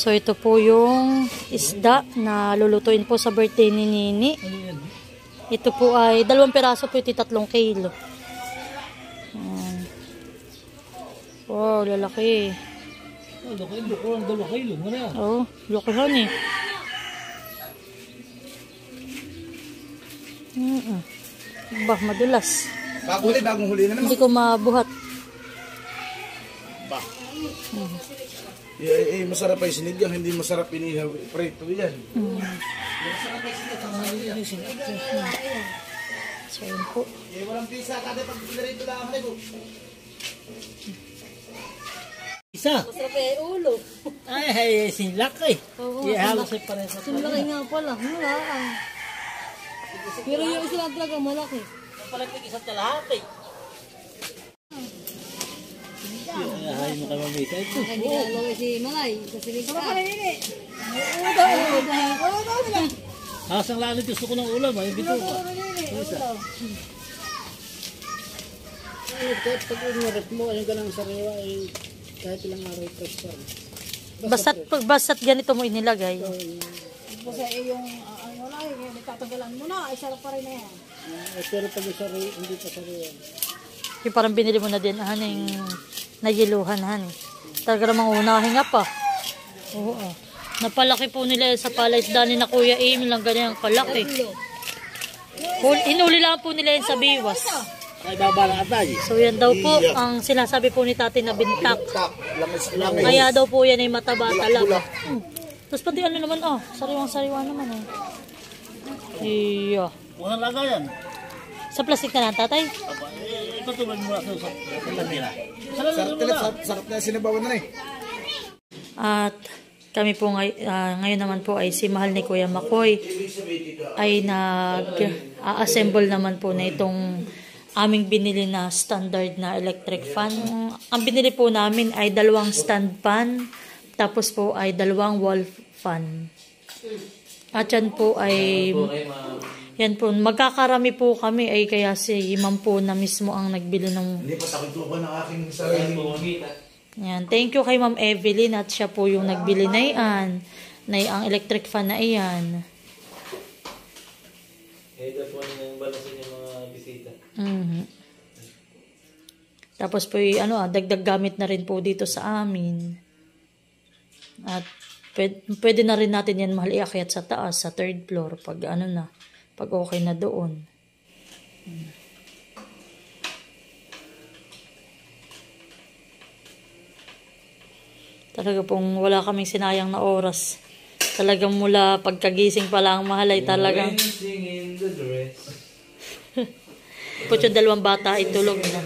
So, ito po yung isda na lulutuin po sa birthday ni Nini. Ito po ay 2 piraso po, ito 3 kilo. Wow, lalaki. Oh, lakihan eh. Bah, madulas. Bagong huli na naman. Hindi ko mabuhat. Masarap ay sinigang, hindi masarap inihaw. Preto yan. Masarap ay sinigang. So, yun po. Walang pisa, kada pag pinarito lang ako. Isa. Masarap ay ulo. Ay, sinlak eh. Ihalo sa pares. Sinlaki nga pala. Wala. Pero yung isa lang talaga malaki. Palagpig isang kalahati. Ay, mo kayo mamita ito. Nalaway si Malay. Kasi rin ka. Hasang lalo gusto ko ng ulam. Ay, bito. Pag inarap mo, ayun ka ng sariwa, kahit ilang araw fresh pa. Basta't ganito mo inilagay. Kasi yung natataгаlan mo na, ay sarap pa rin na yan. Pero pag hindi pa sariwa. Yung parang binili mo na din, yung nayiluhan, Talaga namang unahin nga pa. Oo. Napalaki po nila sa palaisdaan ni na Kuya Emil lang ganyan kalaki. Inuli lang po nila yan sa biwas. Ay, baba lang atay. So yan daw po ang sinasabi po ni Tati na bintak. Kaya daw po yan ay mataba talaga. Tapos pati ano naman, sariwang-sariwa naman Iya. Walang laga yan. Sa plastic na lang, Tatay? Ipatuloy mo lang sa kanila. Sarap na sinabawan na At kami po ngayon naman po ay si mahal ni Kuya Makoy ay nag-assemble naman po na itong aming binili na standard na electric fan. Ang binili po namin ay 2 stand fan, tapos po ay 2 wall fan. At yan po ay magkakarami po kami ay kaya si Ma'am po na mismo ang nagbili ng... Hindi pa takutukan ng aking sarili. Yan. Thank you kay Ma'am Evelyn at siya po yung nagbili na iyan. Ang electric fan na iyan. Ito po yung balasin yung mga bisita. Tapos po dagdag gamit na rin po dito sa amin. At pwede na rin natin yan mahal iakyat sa taas, sa 3rd floor pag pag okay na doon. Talaga pong wala kaming sinayang na oras. Talagang mula pagkagising pa lang mahal ay talagang po yung 2 bata ay tulog na.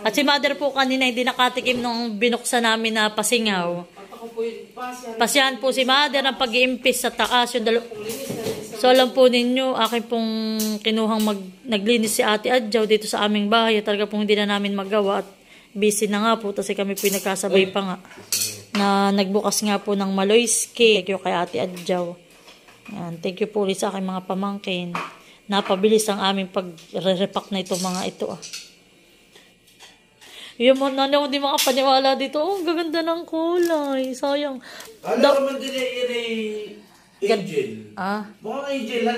At si mother po kanina hindi nakatikim nung binuksan namin na pasingaw. Pasyahan po si mother ng pag-iimpis sa taas. So alam po ninyo, akin pong kinuhang naglinis si Ate Adjaw dito sa aming bahay. Talaga pong hindi na namin magawa at busy na nga po. Kasi kami po nagkasabay pa nga. Na nagbukas nga po ng Maloy's Cake. Thank you kay Ate Adjaw. Yan. Thank you po ulit sa aking mga pamangkin. Napabilis ang aming pag-repack na itong mga ito. Yung mga hindi makapaniwala dito. Ang gaganda ng kulay. Sayang. Alam naman din yan angel. Mukhang angel lang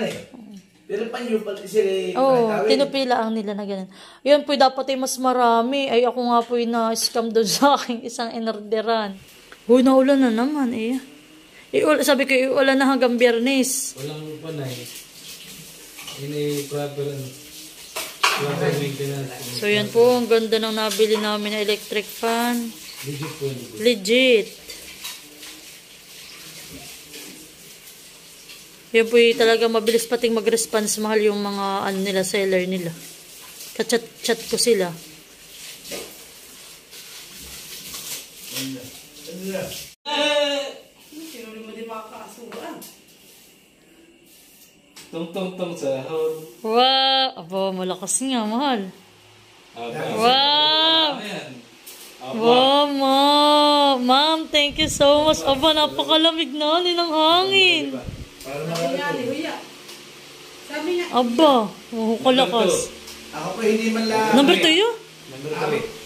Pero panyo pati sila tinupila ang nila na ganun. Yun po dapat ay mas marami. Ay ako nga po na-scam doon sa aking isang inorderan. Uy, naulan na naman sabi ko, iulan na hanggang Biyernes. Walang panay. So yan po, ang ganda ng nabili namin na electric fan. Legit. Yan po talaga mabilis pating mag-response mahal yung mga seller nila. Kachat-chat ko sila. Sino mo di makakasuran? Tong sahod. Wow! Aba, malakas nga, mahal. Wow! Wow, ma'am, thank you so much. Aba, napakalamig na ng hangin. Sabi niya, Aba, kalakas. Ako pa hindi man lang. Number 2 yun?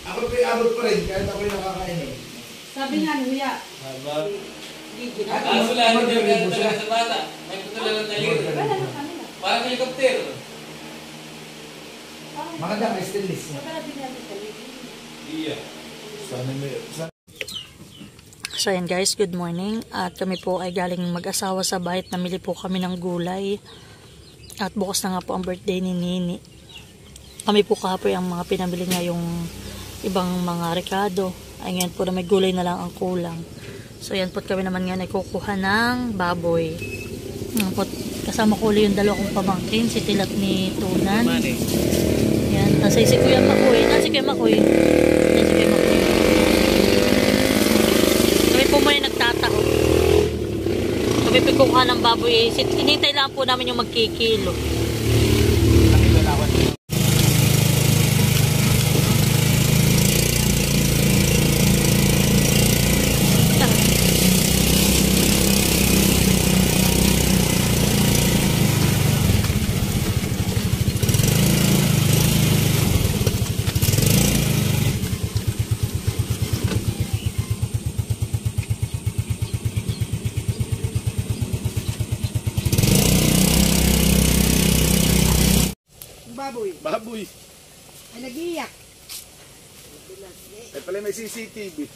Ako pa abot pa rin kahit ako'y nakakain. sabi niya, Luya. Kaso lang, hindi ka talaga sa bata. May putula ng daliri. Parang helicopter. Maganda ka stainless. Iya. So ayan guys, good morning. At kami po ay galing mag-asawa sa bahay. Namili po kami ng gulay. At bukas na nga po ang birthday ni Nini. Kami po kahapon ang mga pinamili nga yung ibang mga rekado. Ay ngayon po na may gulay na lang ang kulang. So ayan po kami naman nga kukuha ng baboy. Po, kasama ko ulit yung dalawa kong pamangkin, si Tilat ni Tunan. Ayan, tapos si Kuya Makoy. Si Kuya Makoy. Ayan si Kuya Makoy. Kami po muna nagtatao. Kami pagkukuha ng baboy. Hinintay lang po namin yung magkikilo. Baboy. Ay, nag-iyak. Ay pala may CCTV.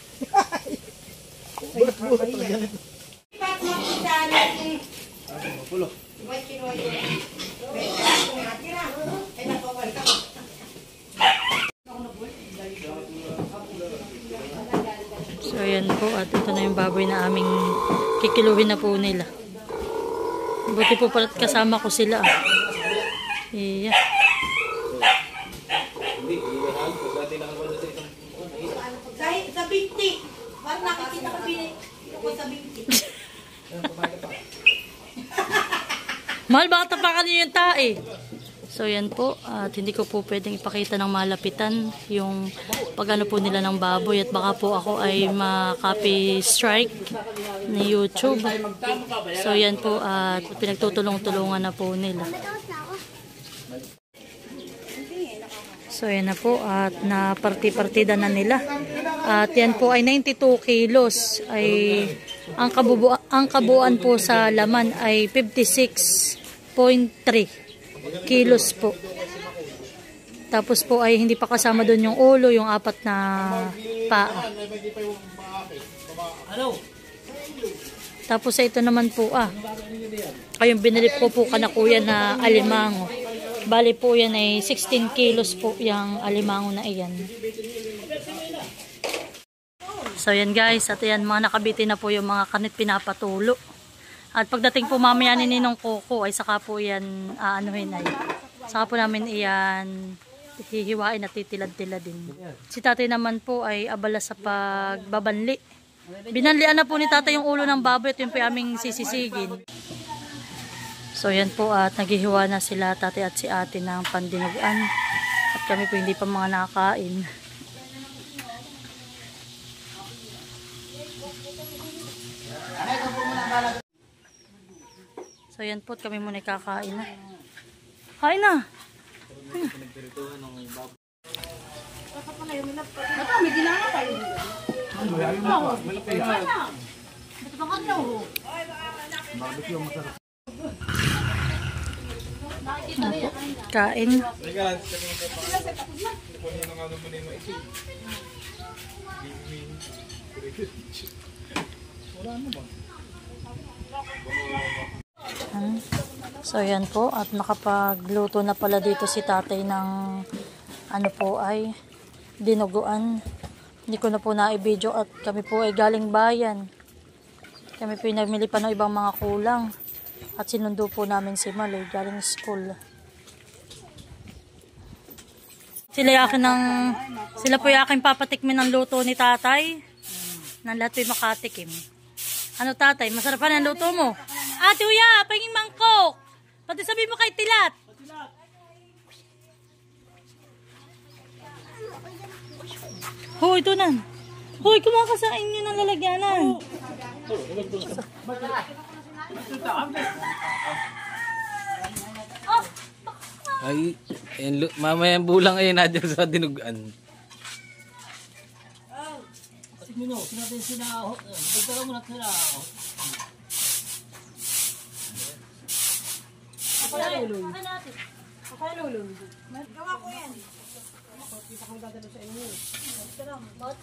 So ayan po, at ito na yung baboy na aming kikiluhin na po nila. Buti po pala't kasama ko sila. Iya. Sa binti. Parang nakikita ko ko sa binti. Mahal, baka tapakan niyo yung tae. So yan po, at hindi ko po pwedeng ipakita ng malapitan yung pag-ano po nila ng baboy, at baka po ako ay ma-copy strike ni YouTube. So yan po, at pinagtutulong-tulungan na po nila. So yan na po, at naparti-partida na nila. At yan po ay 92 kilos. Ay ang kabuuan po sa laman ay 56.3 kilos po. Tapos po ay hindi pa kasama doon yung ulo, yung 4 na paa. Tapos ito naman po ay yung binili ko po kanakuya na alimango. Bali po yan ay 16 kilos po yung alimango na iyan. So yan guys, at yan mga nakabiti na po yung mga kanit pinapatulo. At pagdating po mamaya ni Ninong Coco ay saka po yan aanuhin ay. Saka po namin iyan hihiwain at titilad-tilad din. Si tatay naman po ay abala sa pagbabanli. Binanlian na po ni tatay yung ulo ng baboy at yung po aming sisisigin. So yan po, at naghihiwa na sila tatay at si ate ng pandinugan. At kami po hindi pa mga nakakain. So yan po, kami muna kakain na. Kain na! May ginana pa yun. Kain. So yan po, at nakapagluto na pala dito si tatay ng ano po ay dinuguan. Hindi ko na po na-video at kami po ay galing bayan. Kami po ay nagmili pa ng ibang mga kulang. At sinundo po namin si Maloy galing school. Sila po yung aking papatikmin ng luto ni tatay. Nang lahat po yung makatikim. Ano tatay, masarap pa ng luto mo? Ate Uya, pahinging mangkok. Pati sabi mo kay Tilat. Hoy, Tunan. Hoy, kumakasain nyo ng lalagyanan. Ay, mamaya bulang ay nadyan sa dinugan. Sino? Sinatin sinaho. Dagdagan mo na sinaho. Kaya lulun. Kaya lulun. Gawa ko yan. Kita kong dadalo sa inyo.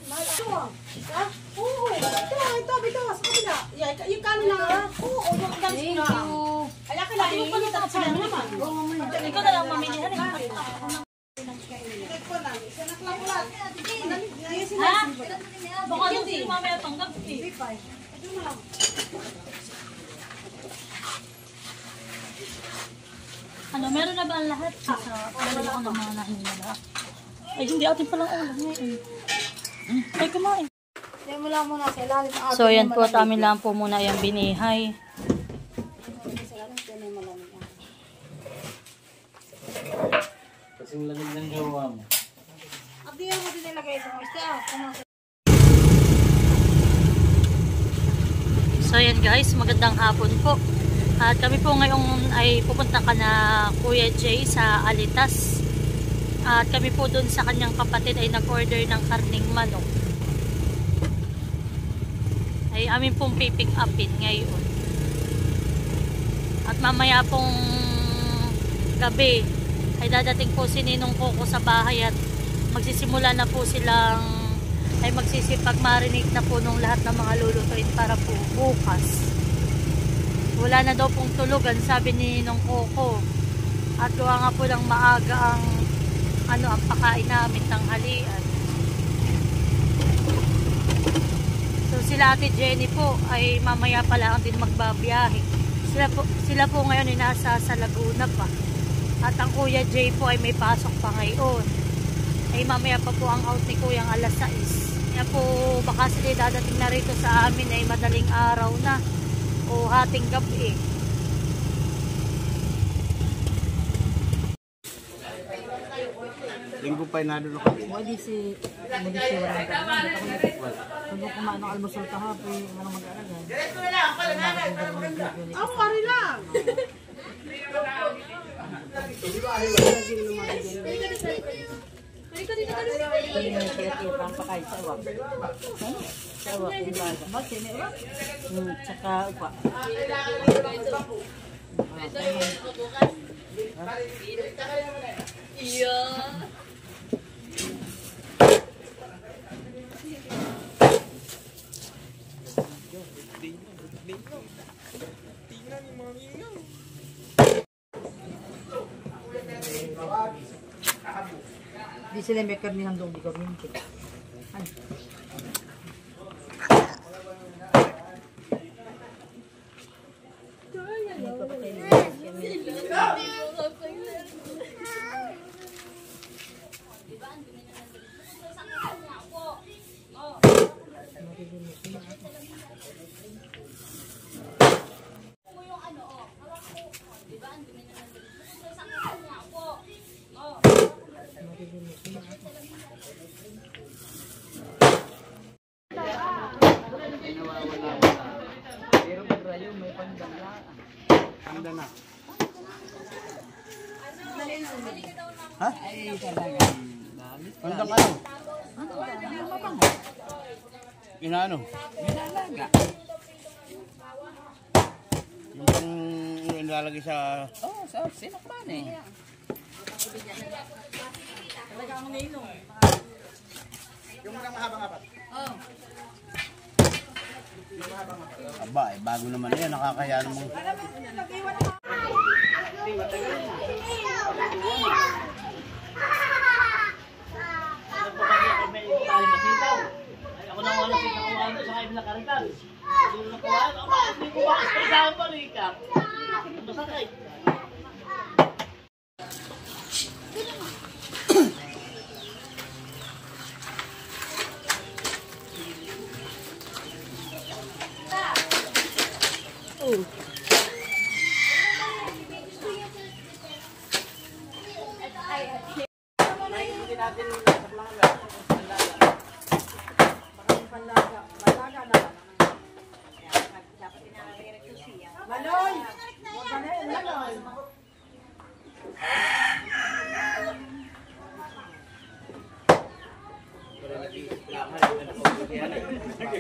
Mahal ito ah. Ha? Oo. Ito. Sa kabila. Yung kanin lang ha? Oo. Yung galis ko na. Kaya kailangan yung palitan at sila naman. Ikaw na lang mamili. Ha? Baka doon sila mamaya tanggap eh. Ano, meron na ba ang lahat? Wala ko ng mga nahin nila. Ay, hindi atin palang ulam ngayon. Ay, kumain. Yan mo lang muna sa ilalim. So, yan po at amin lang po muna yung binihay. Kasing lamig ng gawa mo. At di yan mo din nilagay itong isda. So, yan guys, magandang hapon po. At kami po ngayon ay pupunta ka na Kuya Jay sa Alitas. At kami po doon sa kanyang kapatid ay nag-order ng karning manok. Ay amin pong pipick upin ngayon. At mamaya pong gabi ay dadating po si Ninong Coco sa bahay at magsisimula na po silang ay magsisipag marinig na po nung lahat ng mga lulutuin para po bukas. Wala na daw pong tulugan, sabi ni Ninong Coco. At gawa nga po lang maaga ang pakain namin tanghalian. So sila Ate Jenny po ay mamaya pa lang din magbabiyahe. Sila po ngayon ay nasa sa Laguna pa. At ang Kuya Jay po ay may pasok pa ngayon. Ay mamaya pa po ang out ni Kuyang alas 6. Kaya po baka sila dadating na rito sa amin ay madaling araw na o hating gabi. Linggo pa inadulo kami. Pwede si walang daan. Kung kumain ng almusal kahapon, walang mag-aalaga. Diretso na lang, palanganan. Ako, ari lang. Tsaka upa. Di sila may karnihan doon, di karnihan. Ano? Ha? Pandang ano? Inaano? Yung pang nilalagay sa... Oo, sa sinakpan eh. Yung mga mahaba-haba. Aba, eh, bago naman yan. Nakakaya namang... Ako nang wala pinakakuhaan sa kayo na karitan. Hindi ko nakuhaan. Hindi ko makaspasahan pa rin ka. Masakay.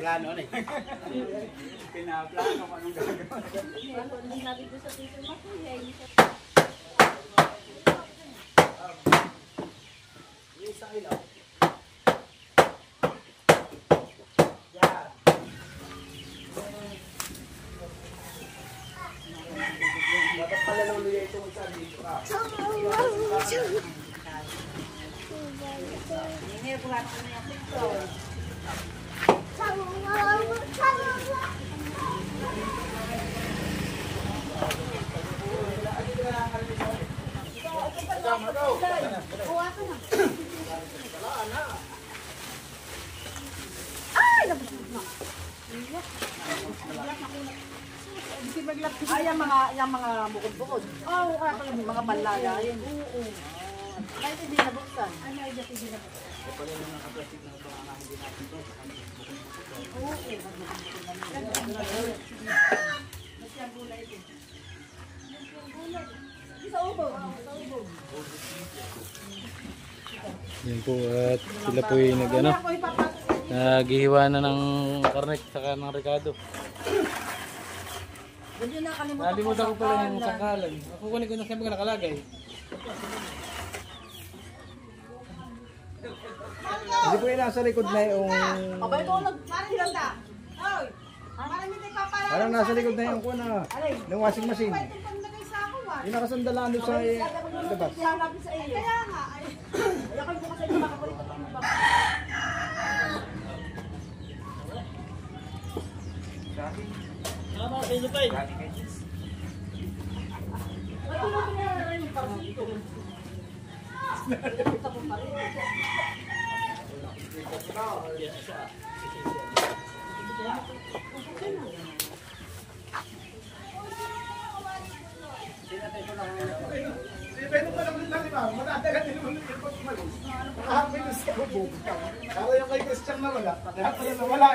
Plano na eh. Pinaplano ko anong gagawin. Hindi natin doon sa tito mo. Ay, yung mga bukod-bukod. Oo, mga panlaga. Yun. Oo. Kahit hindi nabuksan. Ay, hindi nabuksan. Yan po at sila po yung naghihiwa na ng karnek saka ng Ricardo. Nalimutan ko pala yung sangkalan. Kukunin ko na siyempre nakalagay. Hindi po yun nasa likod na yung... Abay ko nagparang Hoy! Parang nasa likod na yung kuna. Ng washing machine. Yung nakasandalaan doon sa labas. Kaya nga. Ayaw ko kasi ito makakulit at yung baka.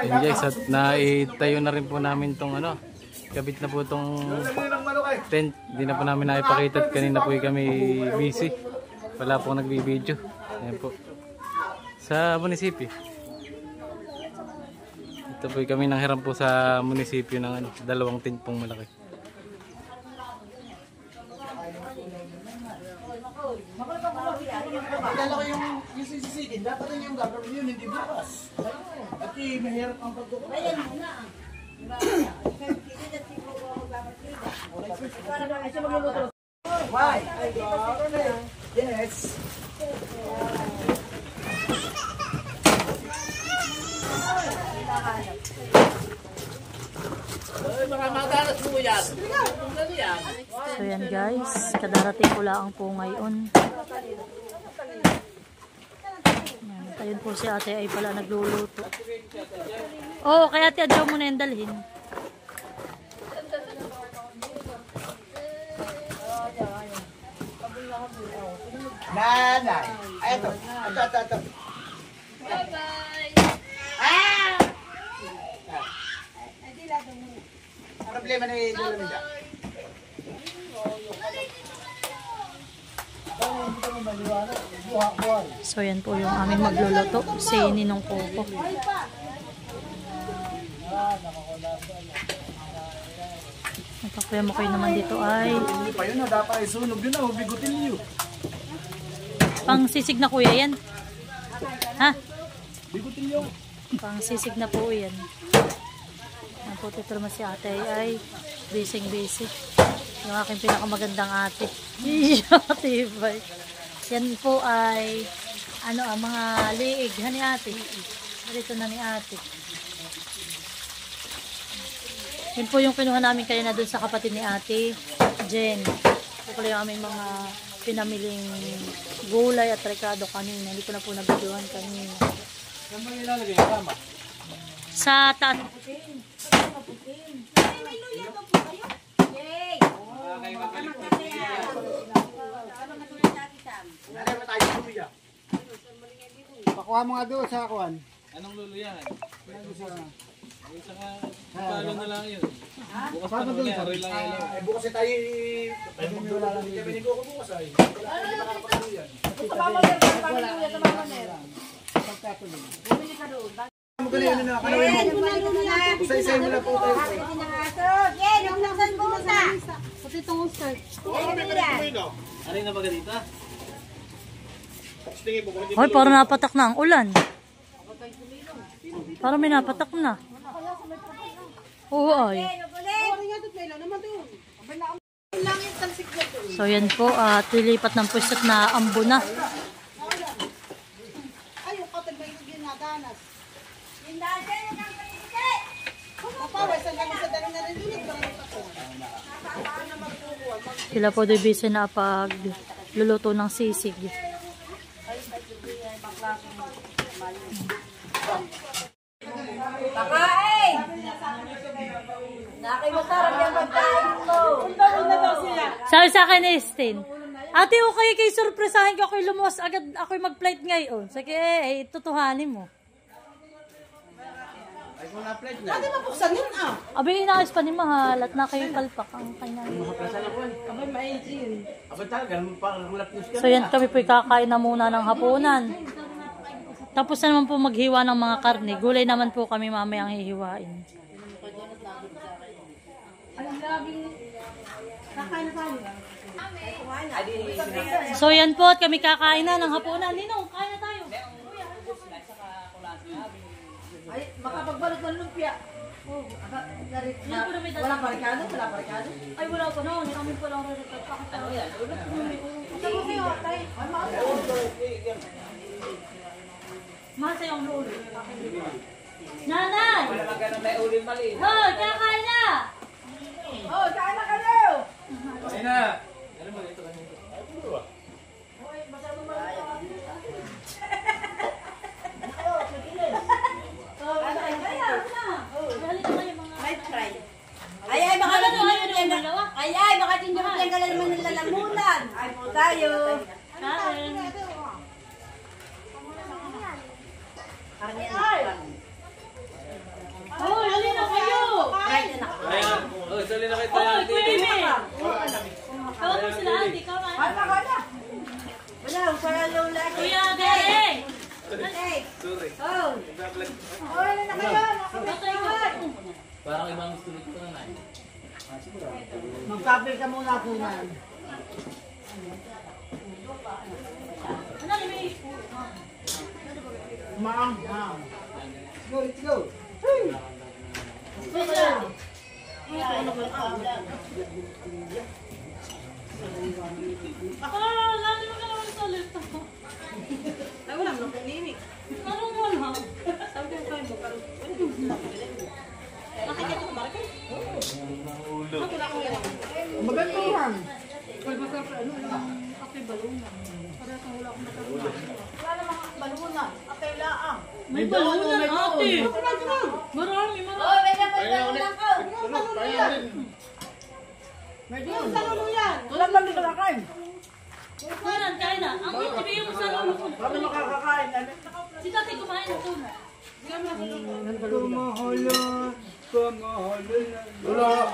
Yan guys, at naitayo na rin po namin tong kabit na po tong tent. Hindi na po namin naipakita at kanina po kami busy. Wala po nagbibideo. Ayan po. Sa munisipyo. Ito po kami nanghiram po sa munisipyo ng dalawang tent pong malaki. Akala ko yung sisisigin, dapat yung gagawin yun, hindi bukas. At mahirap ang pagkukuha. Ayan muna. Why? Yes. So yan guys, kadarating ko lang po ngayon. Yan, ayun po si ate ay pala nagluluto. Oo, kaya ate adyaw mo na yung dalhin. Nanay. Ay, ito. Ito. Bye-bye. Ah! Problema na yung Lulamida. So yan po yung aming magluluto, si Ninong Coco. Ito kuya mo kayo naman dito ay Hindi pa yun, dapat isunog yun na, bigutin niyo. pang sisig na kuya yan. Ha? Bigutin niyo. Pang sisig na po yan. Ang po dito naman si ate ay busy. Yung aking pinakamagandang ate. Tibay. Yan po ay mga liig. Hani ate. Dito na ni ate. Yan po yung kinuha namin kanina doon sa kapatid ni ate, Jen. Ito pala yung aming mga pinamiling gulay at rekado kanina. Hindi ko na po nabidyohan kanina. Saan ba nilalagay yung kama? Sa taas. Pakuha mo nga doon sa akuan. Anong luluyan? Isa nga, palo na lang yun. Bukas pa naman yan, aroy lang yan. Ay, bukas tayo magdula lang dito. Kami ni Coco bukas ay. Magaling na kayo. Isa-isa mo na po tayo. Ano yung nabagalita? Hoy, parang napatak na ang ulan. Parang may napatak na. Oo ay. yung talsik na to. So yan po, at lilipat ng pwesto at naambo na. Ay, yung katal ba yung ginadanas? Yung dati, yung kapatid! Papawis, ang kami sa dami na rin yun. Sila po do'y busy na pag luluto ng sisig. Kakain! Nakimasarap yung pagkain ko. Sabi sa akin ni Estin, ate, okay kay surpresahin ko ako'y lumuwas agad ako'y mag-flight ngayon. Sige, tutuhanin mo. Ate, mapuksan yun ah. Abi, inaayos pa ni Mahal at nakayipalpak ang kanya. Abay, maigin. So yan, kami po'y kakain na muna ng hapunan. Tapos na naman po maghiwa ng mga karne. Gulay naman po kami mamayang hihiwain. So yan po, at kami kakain na ng hapunan. Ninong, kain na tayo. Ay, makapagbalot ng lumpia. Oh, wala parikado? Wala parikado? Ay, wala pa na. Kami po lang rin. Ano yan? Sabi ko kayo, tay. Mahal sa'yo ang ulo. Nanay! Hoy, kakain na! Oh, kain na kayo! Ayun na. Ay, baka hindi mo yung galalaman ng lalamunan. Ay po tayo. Kain. Hoy, halin na kayo! Oh, sali na kayo Hoy, Kuya Ime! Tawag mo sila, hindi ka man. Ay, baka na. Wala, para lola. Kuya, Derek! Sorry. Oh. Oy, na kayo. Patay ka. Parang ibang gusto ko na na. Magkapil ka muna kunan. Ano, Ime? Maang. Go, let's go. Lalo mo ka naman salit. Ay, wala mo nang limig. Ano mo lang? Sabi ko kayo mo, pero nakikita ko ba kayo? Magantuhan. Wala namang balunan. Atay laang. May balunan, ate. Marami. Oh, may naman ko. Yung sa lulo yan. Wala lang dito na kain. Kain na. Ang ibigay mo sa lolo ko. Kami makakakain. Si tatay kumain ng tuna. Kumahalan. Kumahalan.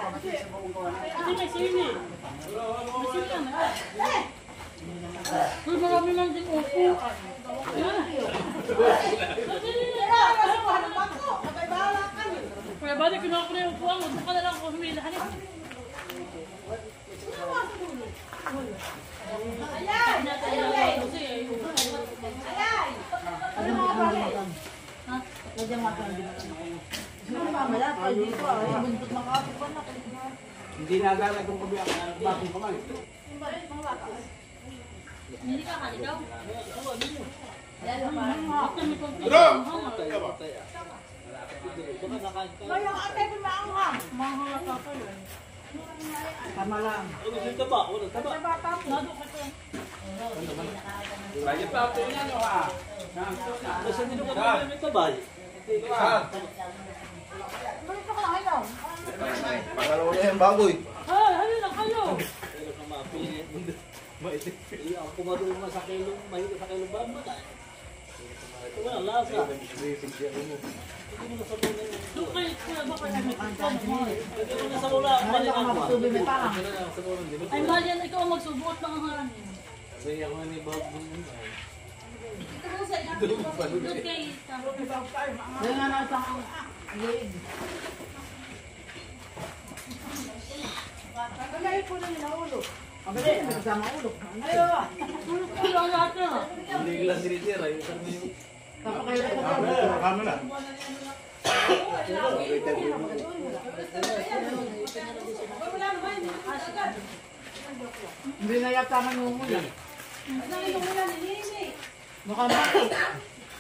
Ate, may sili. May sili naman. Uy, marami lang din upo. Kaya ba, di kinuha ko na yung upuan. Huwag mo ka na lang ako humila. Halika. Hindi nagagay kung kabi ang bakong kamay. Hindi ka kaligaw. Ngayon, atay ko maanghang. Tama lang. Lagi pa ako niya no ha. Pangalawa na yung baboy. Ay, halin lang kayo. Ako marunong sa kilong, mahirap sa kilong ba? Ito wala lasa. Doon kayo, kuya, baka namin. Ito na sa wala, balikan mo. Ay, mahal yan. Ikaw ang magsubot ng harangin. Kasi ako ni Bob. Doon kay Yung nga na isang liig. Kagayin po na nila ulo. Abali, may kasama ulo. Kuya, lahat na. Hindi lang sinitira. Yung sabi yung... Tapos kayo Kamo na. Hindi na yata manungulan. Mukha mo.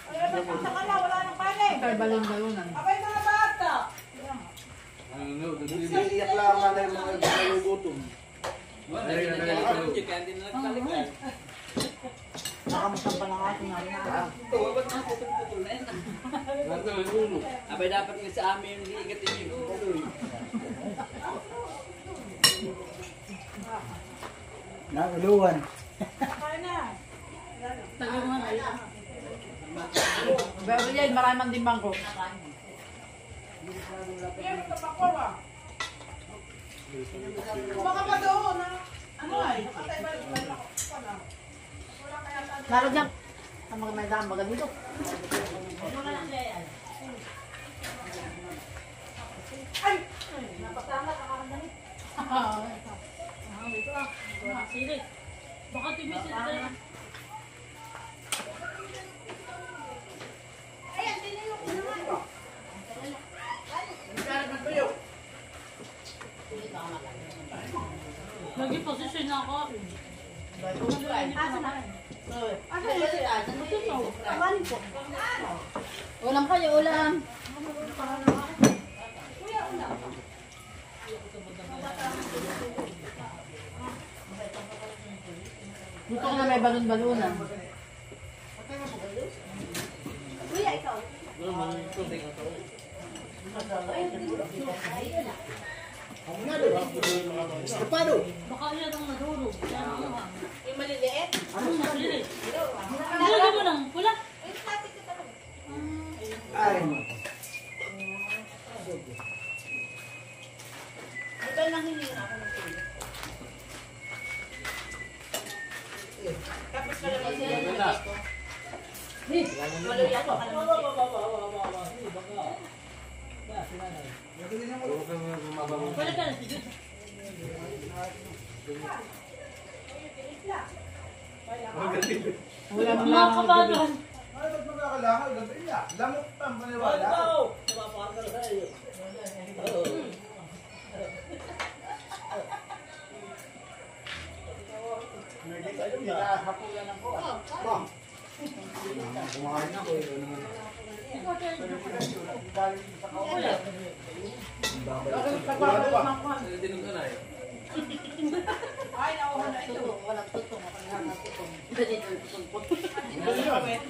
Wala nang kanin. Kaya balon-balonan. Abay mga bata. Iyak lang na yung mga nalugutom. Nakamusta pa lang ating Abay dapat nga sa amin yung iigatin yun. Nakuluan. Kain na. Pero yan, maraming timbang ko. Kaya kapako ba? Baka pa doon na. Ano ay? Nakatay ba lang ako? Lalo dyan. Ang mga may daan baga dito. Ay! Napatama ka karang damit. Dito ah. Sili. Baka timisin tayo. Ayan, tinayo ko naman. Lagi posisyon na ako. Kamalin po. Ulam kayo, ulam. Kuya, ulam. Gusto ko na may balon-balonan. Kuya, ikaw. Baka yan ang nadurog. Yung maliliit? Sili. Nilagay mo ng pula. Ay, static ka talaga. Ito lang hininga ako ng tulo. Tapos ka lang mag-hininga dito. Maluya ko ka lang Pwede ka na sige. Ulam Mga lang. kabagan. Ano ba't magkakalangal? Gabi niya. Lamok pa, maniwala. Kumain ako eh. Ay, nauha na ito. Walang tutong. Walang tutong.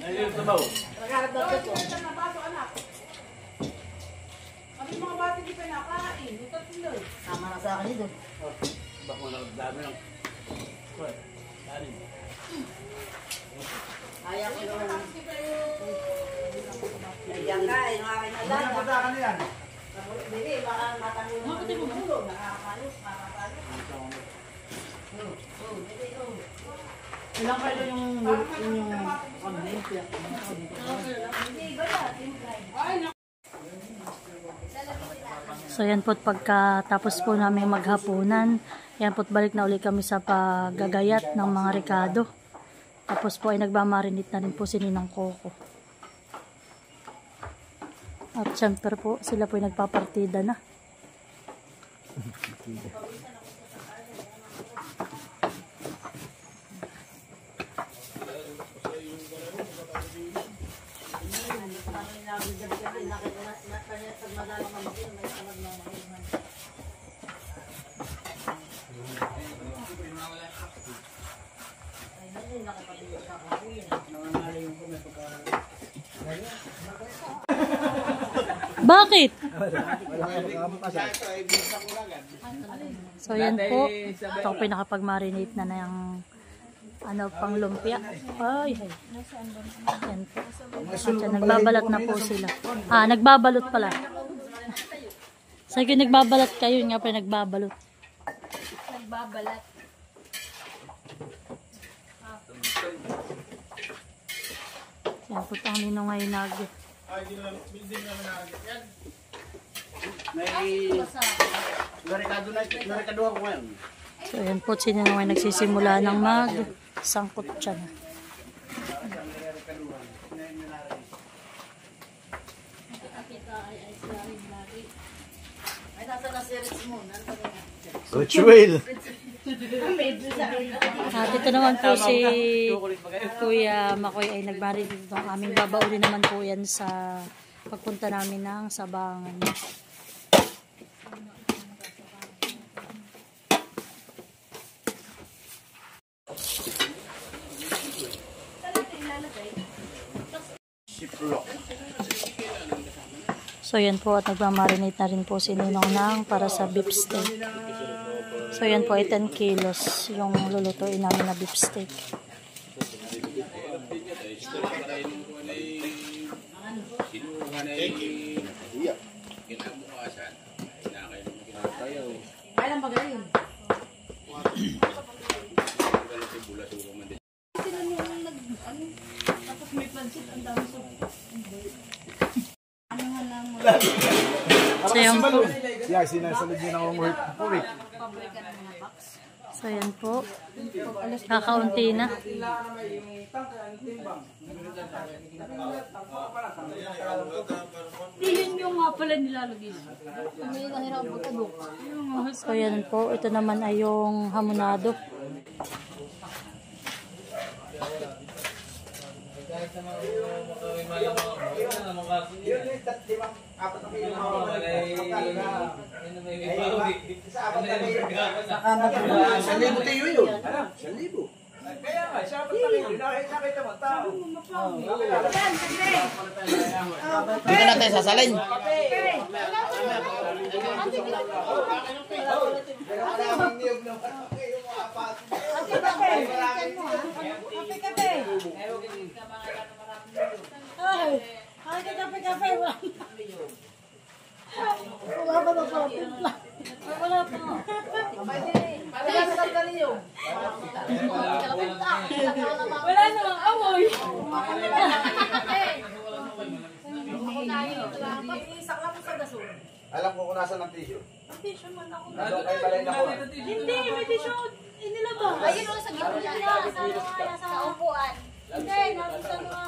Ayun, sabaw. Nagharap na tutong. Ito na baso, anak. Kami mga bata di pa nakain. Ito tuloy. Tama na sa akin ito. Bako na dami lang. Ayaw ko naman. Ayan ka, yung aking Ano na patakan yan? Hindi, baka matanong mo ng ulo. Nakakapalos, makakapalos. Ilang kilo yung So yan po't pagkatapos po namin maghapunan, yan po't balik na uli kami sa paggagayat ng mga rekado. Tapos po ay nagmamarinate na rin po si Ninang Coco. At syempre po sila po ay nagpapartida na. Bakit? So yan po. Ito po nakapag-marinate na yung ano pang lumpia. Ay. Yan po. At yan, nagbabalat na po sila. Ah, nagbabalot pala. Sige, nagbabalat kayo. Nga pa nagbabalot. Nagbabalat. Yan po ang ninong ay nag... May narikado ako ngayon. So yan po si ninong ay nagsisimula ng mag-sangkot siya na. Ritual. At ito naman po si Kuya Makoy ay nagbari dito. Aming babaunin naman po yan sa pagpunta namin ng Sabangan. So yan po at nagmamarinate na rin po si Ninong Nang para sa beef steak. So yan po ay 10 kilos yung lulutuin namin na beef steak. Kailan ba galing? Tapos may pansit, ang dami sa... So yan po. Siya, sinasalid niya ng umuhit po eh. So yan po. Kakaunti na. Yun yung nga pala nilalagay. So yan po. Ito naman ay yung hamonado. Dito natin sasalin. Ay, kape. Wala ba na sa timpla? Wala pa. Wala namang amoy. Alam ko kung nasan ang tissue. Tissue man ako. Nandun kayo balay na ko. Hindi, may tissue. Inilabas. Ayun o, sa gitna niya. Sa upuan. Hindi, nasa sa mga.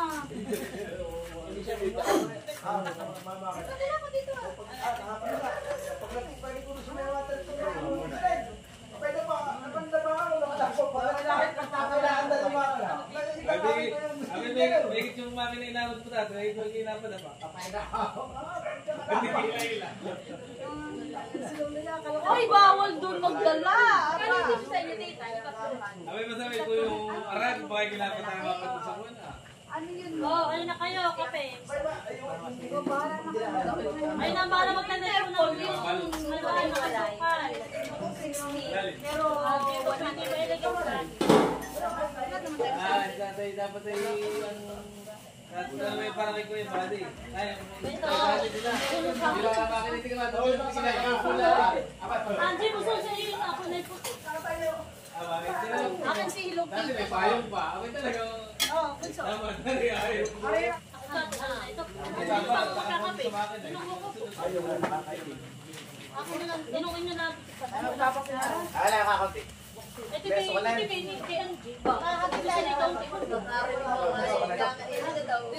Bakit yung mami na inabot po dati? Bakit yung inabot na ba? Ay, bawal doon magdala. Kaya dito sa inyo, tita. Abay, masabi ko yung arad, baka ginapot tayo mapalit sa kuna. Ano yun? Oh, ano na kayo? Kape. Ay, nabala magkanda po ng yung malaway na kasukal. Pero, Hindi ba ilagay mo rin? Dapat ay may parang kay Kuya Buddy. Ay, Buddy dila. Hindi ba makakalitin ka ba? Anji, gusto sa iyo yung ako na po. akin si Hilog Dati may payong pa. Ako talagang... Oo, kunso. Tama na rin ayaw. Ito, kakape. Ako na lang, tinungin nyo na. Ala, kakaunti. Ito kay Anji. Kasi na kaunti.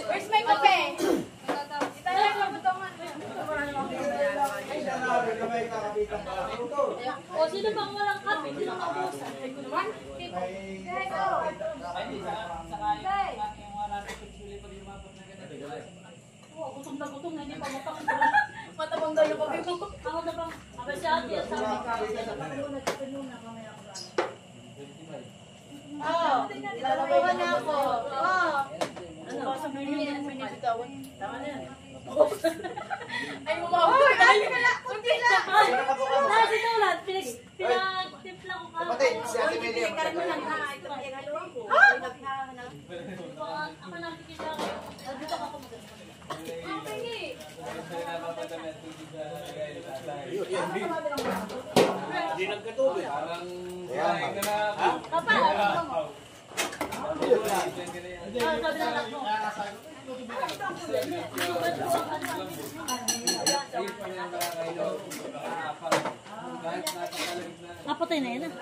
Where's my kape? O, sino bang walang kape? Sino maubusan? Gutom na gutom, hindi pa matapos. Matabang daw yung kape mo. Ako na bang, abay si ate at sabi ka. Oo, lalabawan na ako. Oo. Ay, mamabuhay. Ay, kunti na. Lahat ito lahat, pinag-timpla ko ka. Kapatid, si Ate Melia. Ako nakikita ko. Dito ka kumaganda. Hindi nagkatubig. Parang kumain ka na. Papa, ano mo? Sabi ng anak mo. Napatay na yan ah.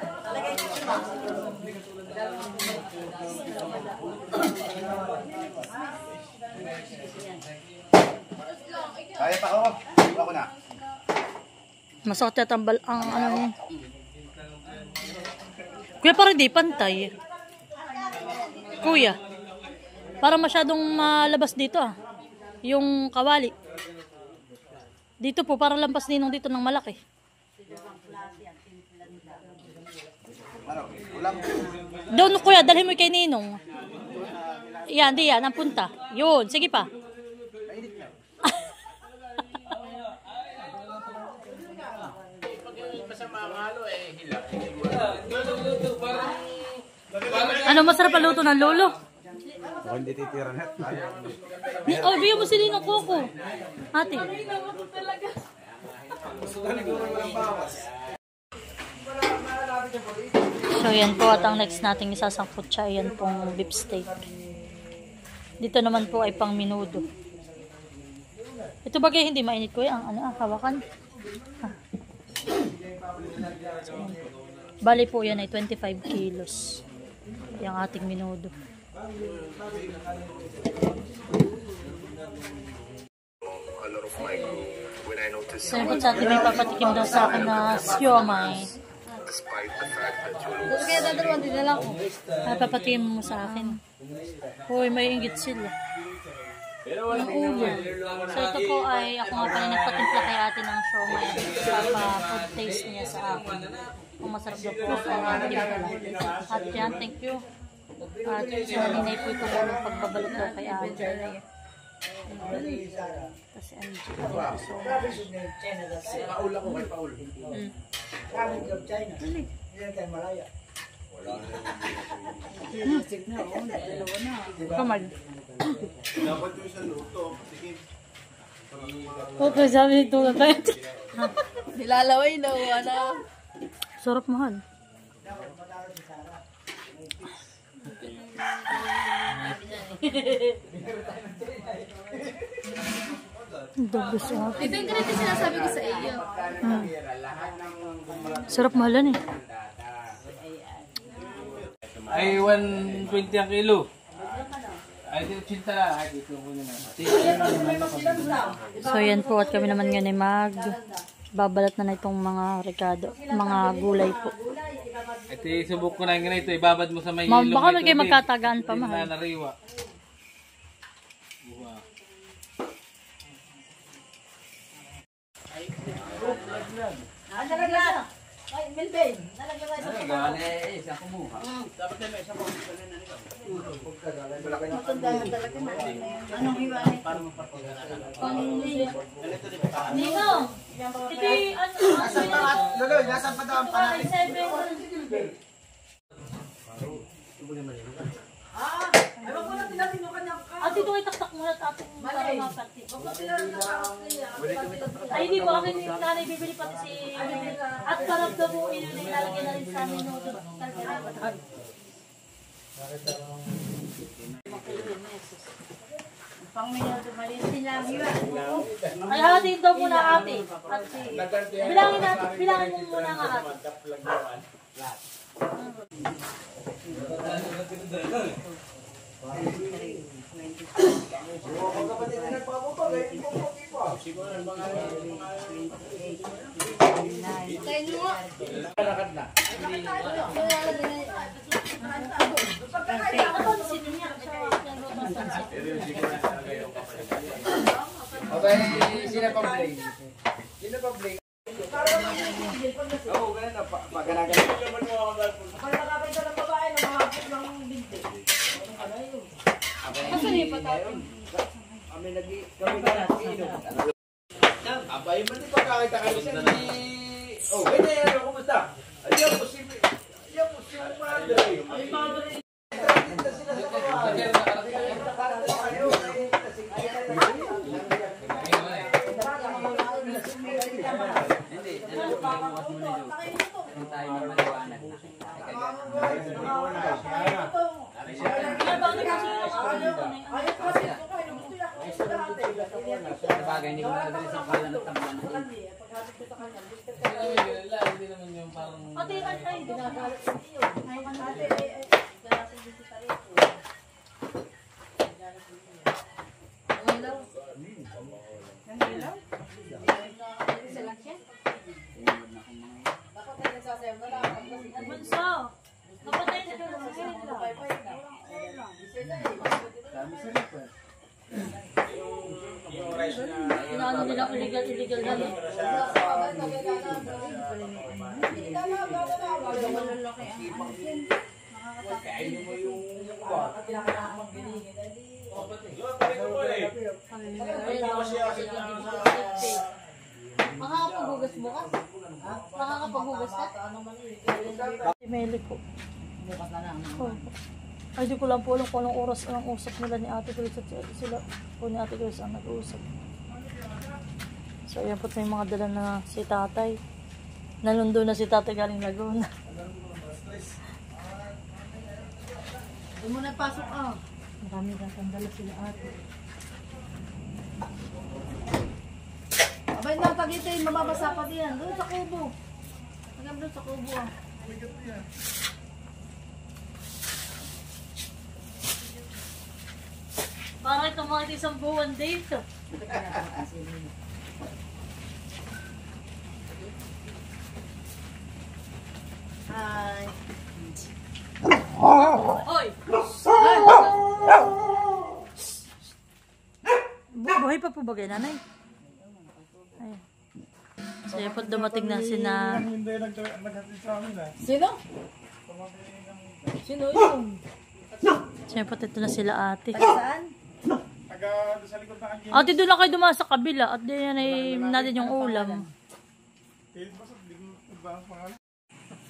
Kaya pa ako. Ako na. Masakit yata ang ano niya. Kuya, parang di pantay. Kuya, parang masyadong malabas dito ah. Yung kawali. Dito po, parang lampas ninong dito ng malaki. Doon kuya, dalhin mo kay ninong. Yan, di yan, ang punta. Yun, sige pa. Ano masarap ang luto ng lolo? Hindi titira na. Oh, bigyan mo si Ninong Coco. Ate. So yan po at ang next nating isasangkot siya, yan pong beef steak. Dito naman po ay pang minudo. Ito bagay hindi mainit ko ang hawakan. Bali po yan ay 25 kilos. Yung ating minudo. So yun po sa atin may papatikim daw sa akin na siomay. Kaya dadalawan din na lang ko. Ay, papatikim mo sa akin. Uy, may inggit sila. Ang ulo. So ito po ay ako nga pala nagpatimpla kay ate ng siomay at food taste niya sa akin. Kung masarap daw po sa timpla. At yan, thank you. At si Maninay po tumulong pagbabalot daw kay ate. Kasi MG, thank you so much. Paul ako kay Paul. Kamal. Dapat yung sa luto. Sige. Okay, sabi nito na tayo. Nilalaway na, wala. Sarap mahal. Dagos ako. Ito yung ganito sinasabi ko sa iyo. Sarap mahalan eh. Ay, 120 ang kilo. Ay, 80 lang. Ay, dito ko na. So yan po at kami naman ngayon ay babalat na itong mga rekado, mga gulay po. Ito, subok ko na yung ganito. Ibabad mo sa may Baka ilong. may kayo magkatagaan pa mahal. Nariwa. Ay, Melvin, nalagyan mo isa pa. Anong hiwalay? Ninong! Ito Lolo, nasaan pa daw ang panay? Ewan ko na tinatin mo kanyang At ito ay taktak muna at ating para mapati. Ay, hindi po akin yung nanay bibili pati si at parang daw po ilalagay na rin sa amin no. pang minuto maliit sila. Ay, hatiin daw muna ate. At si, bilangin mo muna nga ate. Okay, sino pa play? Sino pa play? Oo, ganun na. Paganagan. Abay, mali pa kakita kayo sa ni... Oh, ganyan yan. Kumusta? Ayaw mo si... Ayaw mo si Madre. Ay, Madre. Bagay, hindi ko nadali sa kalan at tamban. Hindi naman yung parang... Ate, ay, ginagalit sa iyo. Bunso. Kapatay na. Inaano nila illegal na. Makakapaghugas bukas? Makakapaghugas ka? Meli ko. Oh. Ay, di ko lang po alam kung anong oras ang usap nila ni Ate Chris at sila po ni Ate Chris ang nag-uusap. So, ayan po yung mga dala na si tatay. Nalundo na si tatay galing Laguna. Doon mo na pasok, ah. Marami na dala sila ate. Abay na, pag ito yung mababasa pa diyan. Doon sa kubo. Hanggang doon sa kubo, ah. Para ito mga isang buwan dito. Hi. Hoy! Buhay pa po ba kayo, nanay? Ay. So, yun po dumating na sina... Hindi naghatid sa amin ah. Sino? Sino yun? Siyempre, ito na sila ate. Saan? Taga sa likod ng anjing. Ate, doon lang kayo dumaan sa kabila. At diyan ay natin yung ulam.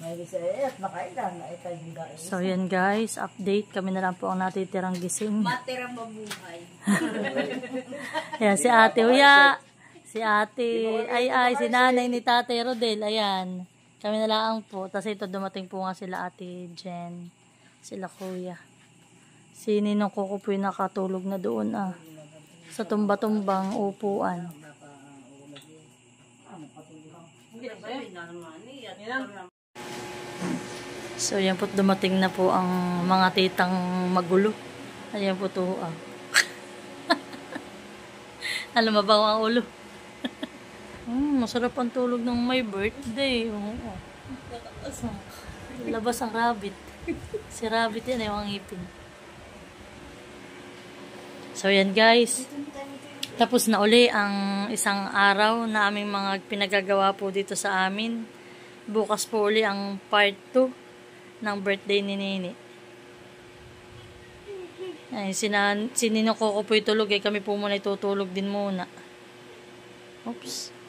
May bisaya at makailan na itay buda. So, yan guys. Update. Kami na lang po ang natitirang gising. Matirang mabuhay. Ayan, si ate Uya. Si ate. Ay, si nanay ni tatay Rodel. Ayan. Kami na lang po. Tapos ito dumating po nga sila ate Jen. Sila kuya. Si Ninong Coco po yung nakatulog na doon sa tumba-tumbang upuan. So yan po dumating na po ang mga titang magulo. Ayan po to. Alam mo ba ang ulo? Masarap ang tulog ng may birthday. Labas ang rabbit. Si rabbit yan yung ngipin. So yan guys. Tapos na uli ang isang araw na aming mga pinagagawa po dito sa amin. Bukas po uli ang part 2 ng birthday ni Nini. Ay, si Ninong Coco po itulog. Kami po muna itutulog din muna. Oops.